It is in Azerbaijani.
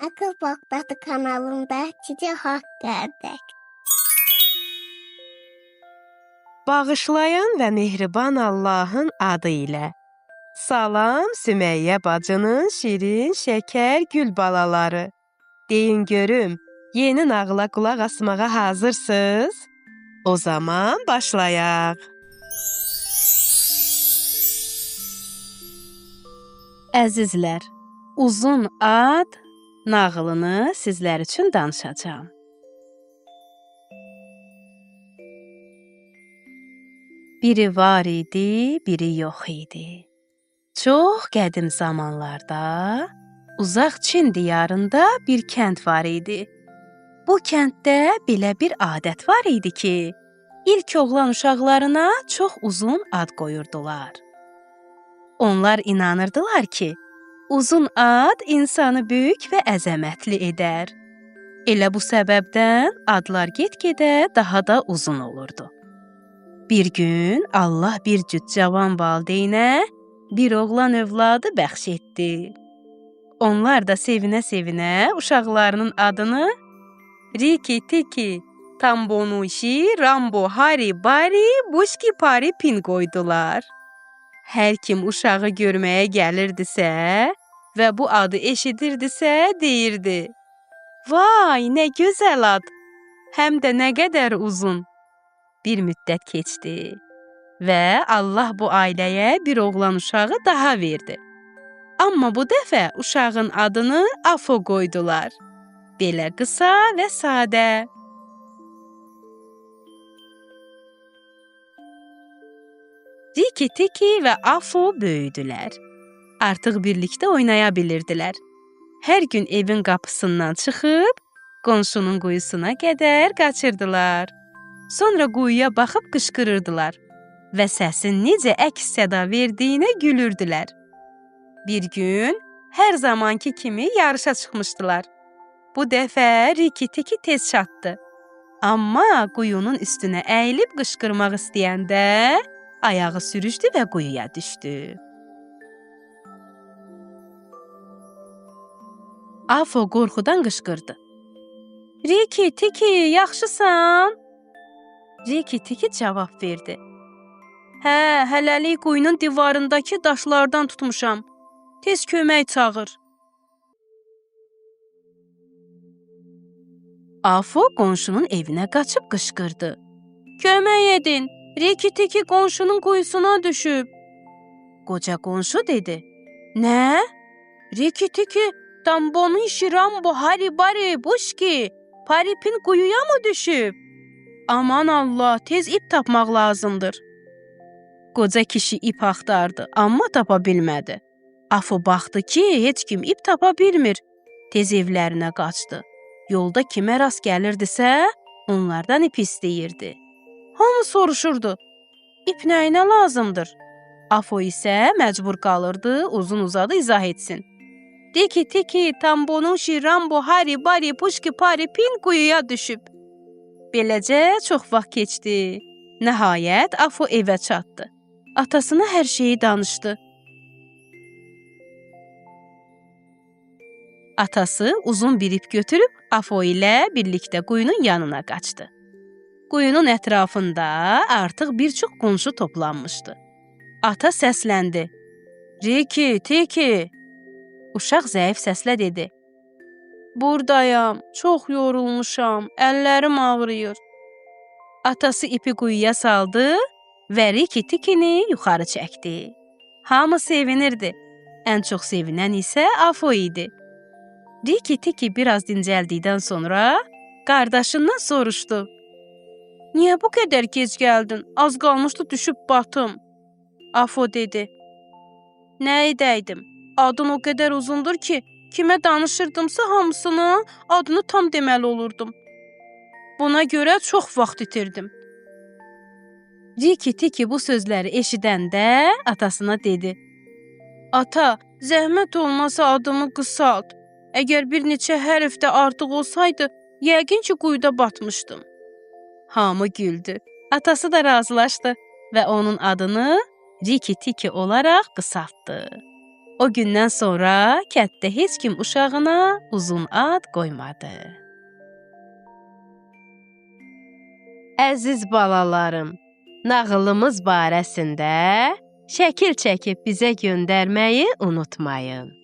Akıl Baktası kanalında size hoş geldik. Bağışlayan və mehriban Allahın adı ilə. Salam Sümeyyə bacının şirin, şəkər, gül balaları. Deyin görüm, yeni nağıla qulaq asmağa hazırsınız? O zaman başlayaq. Əzizlər, uzun ad nağılını sizlər üçün danışacağam. Biri var idi, biri yox idi. Çox qədim zamanlarda uzaq Çin diyarında bir kənd var idi. Bu kənddə belə bir adət var idi ki, ilk oğlan uşaqlarına çox uzun ad qoyurdular. Onlar inanırdılar ki, uzun ad insanı böyük və əzəmətli edər. Elə bu səbəbdən adlar get-gedə daha da uzun olurdu. Bir gün Allah bir cüt cavan valideynə bir oğlan övladı bəxş etdi. Onlar da sevinə-sevinə uşaqlarının adını Riki Tiki, Tambonuşi, Rambo, Hari, Bari, Buşki, Pari, Pin qoydular. Hər kim uşağı görməyə gəlirdisə və bu adı eşidirdisə deyirdi: "Vay, nə gözəl ad, həm də nə qədər uzun." Bir müddət keçdi və Allah bu ailəyə bir oğlan uşağı daha verdi. Amma bu dəfə uşağın adını Afo qoydular. Belə qısa və sadə. Riki Tiki və Afo böyüdülər. Artıq birlikdə oynaya bilirdilər. Hər gün evin qapısından çıxıb qonşunun quyusuna qədər qaçırdılar. Sonra quyuya baxıb qışqırırdılar və səsin necə əks-səda verdiyinə gülürdülər. Bir gün hər zamanki kimi yarışa çıxmışdılar. Bu dəfə Riki Tiki tez çatdı. Amma quyunun üstünə əyilib qışqırmaq istəyəndə ayağı sürüşdü və quyuya düşdü. Afo qorxudan qışqırdı. "Riki Tiki, yaxşısan?" Riki Tiki cavab verdi. "Hə, hələlik quyunun divarındakı daşlardan tutmuşam. Tez kömək çağır." Afo qonşunun evinə qaçıb qışqırdı. "Kömək edin, Riki Tiki qonşunun quyusuna düşüb." Qoca qonşu dedi. "Nə? Riki Tiki, Tambonuşi, Rambo, Hari, Bari, Buşki, Pari, Pin quyuya mı düşüb? Aman Allah, tez ip tapmaq lazımdır." Qoca kişi ip axtardı, amma tapa bilmədi. Afo baxdı ki, heç kim ip tapa bilmir. Tez evlərinə qaçdı. Yolda kimə rast gəlirdisə, onlardan ip istəyirdi. Hamı soruşurdu, "İp nəyinə lazımdır?" Afo isə məcbur qalırdı, uzun-uzadı izah etsin. "Riki Tiki, Tambonuşi, Rambo, Hari, Bari, Buşki, Pari, Pin quyuya düşüb." Beləcə çox vaxt keçdi. Nəhayət Afo evə çatdı. Atasına hər şeyi danışdı. Atası uzun bir ip götürüb Afo ilə birlikdə quyunun yanına qaçdı. Quyunun ətrafında artıq bir çox qonşu toplanmışdı. Ata səsləndi. "Riki, Tiki." Uşaq zəif səslə dedi. "Buradayam, çox yorulmuşam, əllərim ağrıyır." Atası ipi quyuya saldı və Riki Tikini yuxarı çəkdi. Hamı sevinirdi. Ən çox sevinən isə Afo idi. Riki Tiki biraz dincəldikdən sonra qardaşından soruşdu. "Niyə bu qədər gec gəldin? Az qalmışdı düşüb batım." Afo dedi. "Nə edəydim? Adın o qədər uzundur ki, kimə danışırdımsa hamısının adını tam deməli olurdum. Buna görə çox vaxt itirdim." Riki Tiki bu sözləri eşidəndə atasına dedi. "Ata, zəhmət olmasa adımı qısalt. Əgər bir neçə hərf də artıq olsaydı, yəqin ki, quyuda batmışdım." Hamı güldü. Atası da razılaşdı və onun adını Riki Tiki olaraq qısaltdı. O gündən sonra kənddə heç kim uşağına uzun ad qoymadı. Əziz balalarım, nağılımız barəsində şəkil çəkib bizə göndərməyi unutmayın.